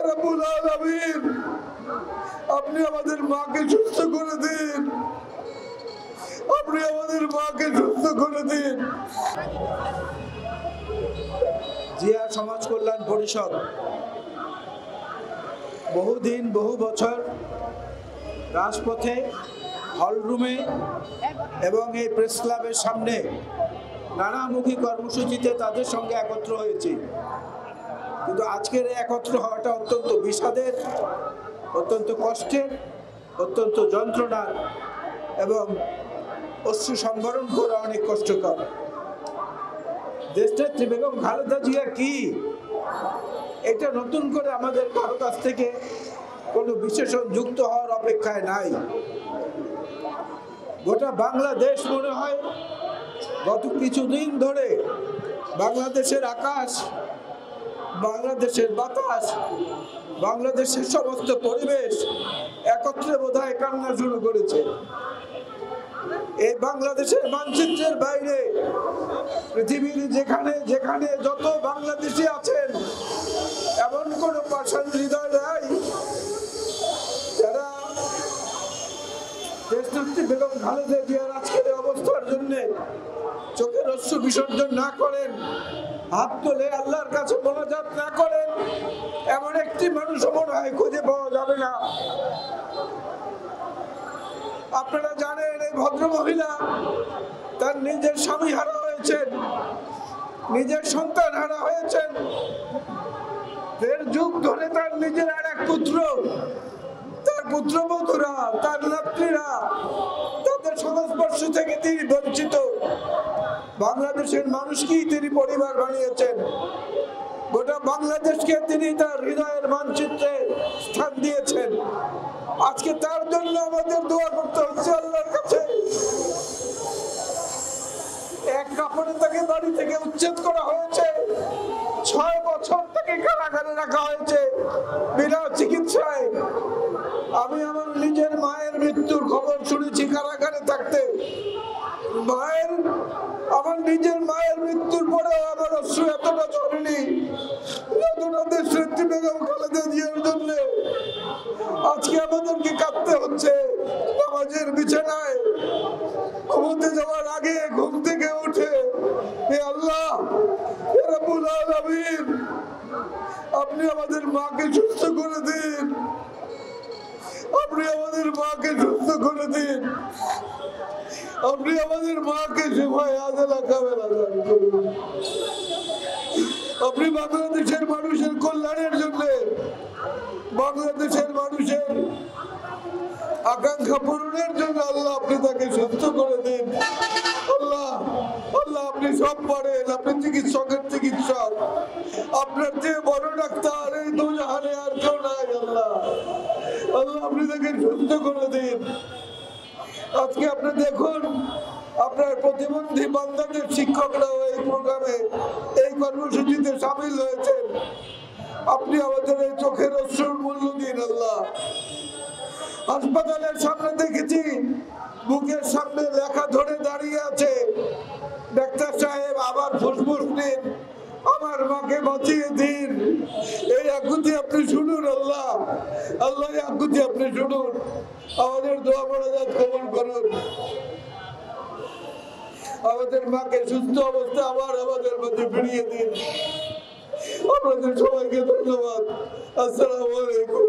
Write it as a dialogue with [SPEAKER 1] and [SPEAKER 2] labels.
[SPEAKER 1] রব্বুল আলামিন আপনি আমাদের মাকে সুস্থ করে দিন, আপনি আমাদের মাকে সুস্থ করে দিন। জিয়া সমাজ কল্যাণ পরিষদ বহুদিন বহু বছর রাজপথে, হলরুমে এবং এই প্রেস ক্লাবের সামনে নানামুখী কর্মসূচিতে তাদের সঙ্গে একত্র হয়েছি। কিন্তু আজকের একত্র হওয়াটা অত্যন্ত বিষাদের, অত্যন্ত কষ্টের, অত্যন্ত যন্ত্রণার এবং অশ্রু সংবরণ করা অনেক কষ্টকর। দেশনেত্রী বেগম খালেদা জিয়া কি, এটা নতুন করে আমাদের কারো কাছ থেকে কোনো বিশেষণ যুক্ত হওয়ার অপেক্ষায় নাই। গোটা বাংলাদেশ মনে হয় গত কিছুদিন ধরে বাংলাদেশের আকাশ, বাংলাদেশের বাতাস, বাংলাদেশের সমস্ত পরিবেশ একত্রে বোধহয় কান্না শুরু করেছে। এই বাংলাদেশের মানচিত্রের বাইরে পৃথিবীর যেখানে যেখানে যত বাংলাদেশি আছেন, এমন কোনো পাষাণ হৃদয় নাই যারা দেশনেত্রী বেগম খালেদা জিয়ার আজকের অবস্থার জন্য চোখের অশ্রু বিসর্জন না করেন, হাত তুলে আল্লাহর কাছে মোনাজাত না করেন, এমন একটি মানুষ মনে হয় খুঁজে পাওয়া যাবে না। আপনারা জানেন এই ভদ্র মহিলা তার নিজের স্বামী হারা হয়েছেন, নিজের সন্তান হারা হয়েছেন, 1.5 যুগ ধরে তার নিজের আর এক পুত্র, তার পুত্রবধূরা, তার নাতনিরা, তাদের সংস্পর্শ থেকে তিনি বঞ্চিত। বাংলাদেশের মানুষকেই তিনি পরিবার বানিয়েছেন, গোটা বাংলাদেশকে তিনি তার হৃদয়ের মানচিত্রে স্থান দিয়েছেন। আজকে তার জন্য আমাদের দোয়া করতে হচ্ছে আল্লাহর কাছে। এক কাপড়ে তাকে বাড়ি থেকে উচ্ছেদ করা হয়েছে, 6 বছর তাকে কারাগারে রাখা হয়েছে বিনা চিকিৎসায়। আমি আমার নিজের মায়ের মৃত্যুর খবর শুনেছি কারাগারে থাকতে। আমার নিজের মায়ের মৃত্যুর পরেও আমার অশ্রু এতটা ঝরেনি যতটা দেশনেত্রী বেগম খালেদা জিয়ার জন্য আজকে আমাদেরকে কাঁদতে হচ্ছে। নামাজের বিছানায় ঘুমোতে যাওয়ার আগে ঘুম থেকে উঠে, হে আল্লাহ, হে রব্বুল আলামিন আপনি আমাদের মাকে সুস্থ করে দিন, আপনি আমাদের মাকে সুস্থ করে দিন, আপনি আমাদের মাকে সেবায় আদালা কামেলা দান করুন। আপনি বাংলাদেশের মানুষের কল্যাণের জন্য, বাংলাদেশের মানুষের আকাঙ্ক্ষা পূরণের জন্য আল্লাহ আপনি তাকে সুস্থ করে দিন। আল্লাহ, আল্লাহ আপনি সব পারেন, আপনি চিকিৎসকের চিকিৎসক, আপনার চেয়ে বড় ডাক্তার এই দুজাহানে আর কেউ নাই। আল্লাহ, আল্লাহ আপনি তাকে সুস্থ করে দিন। আজকে আপনি দেখুন, আপনার প্রতিবন্ধী বাংলাদেশ শিক্ষকরাও এই প্রোগ্রামে, এই কর্মসূচিতে সামিল হয়েছেন। আপনি আমাদের এই চোখের অশ্রুর মূল্য দিন। আল্লাহ, হাসপাতালের সামনে দেখেছি বুকের সামনে লেখা ধরে দাঁড়িয়ে আছে, ডাক্তার সাহেব আবার ফুসফুস নিন, আমার মাকে বাঁচিয়ে দিন। এই আকুতি আপনি শুনুন। আল্লাহ, আল্লাহ এই আকুতি আপনি শুনুন, আমাদের দোয়া মোনাজাত কবুল করুন। আমাদের মাকে সুস্থ অবস্থা আবার আমাদের মধ্যে ফিরিয়ে দিন। আপনাদের সবাইকে ধন্যবাদ। আসসালামু আলাইকুম।